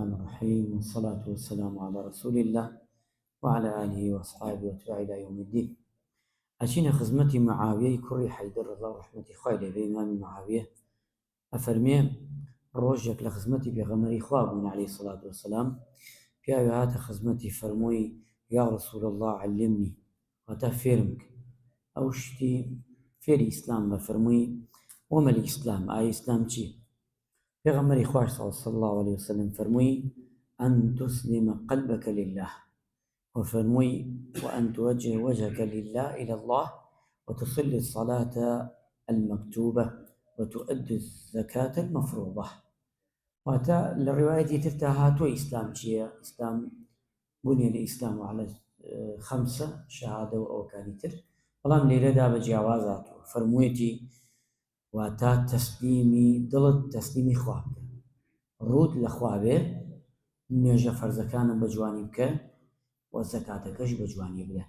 الرحمن الرحيم، والصلاة والسلام على رسول الله وعلى آله وأصحابه وأتباعه إلى يوم الدين. أشين خزمتي معاوية كري حيدر الله ورحمته خير بإمام معاوية أفرمي روجك لخزمتي بغمري خواب عليه الصلاة والسلام في آيات خزمتي فرموي يا رسول الله علمني وتفرمك أوشتي في الإسلام فرموي وما الإسلام أي إسلام شي پیغمبر خواه صلى الله عليه وسلم فرموي أن تسلم قلبك لله، وفرموي وأن توجه وجهك لله إلى الله، وتصلي الصلاة المكتوبة، وتؤدي الزكاة المفروضة. واتا للرواية تفتها تو إسلام شيء إسلام بني الإسلام على 5 شهادة وأوكانيتر بلام ليردا بجوازات فرمويتي واتا تسليمي دلت تسليمي خواه ڕوود لە خوا بێ، نوێژە فەرزەکانم بە جوانی بکە و زەکاتەکەش بە جوانی بدە.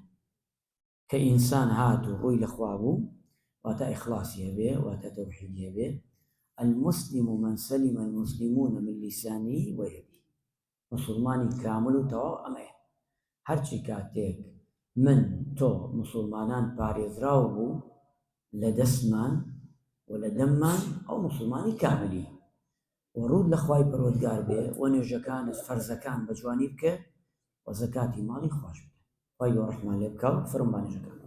کە ئینسان هات و ڕووی لە خوا بوو واتە ئیخلاسی هەبێ واتە تەوحیدی هەبێ. المسلم من سلم المسلمون من لسانه ويده. مسلمانی کامل و تەواو ئەمەیە. هەرچی کاتێک من تۆ مسلمانان پارێزراو بوو لە دەستمان و لە دەممان ئەو مسلمانی کاملی ورود لخواي پروردگار بێ و نوێژەکانت فەرزەکان بە جوانی بکە و زەکاتی ماڵی خۆش بدە. خوای گەورە ڕەحمان لێ بکە و فرمانێژەکان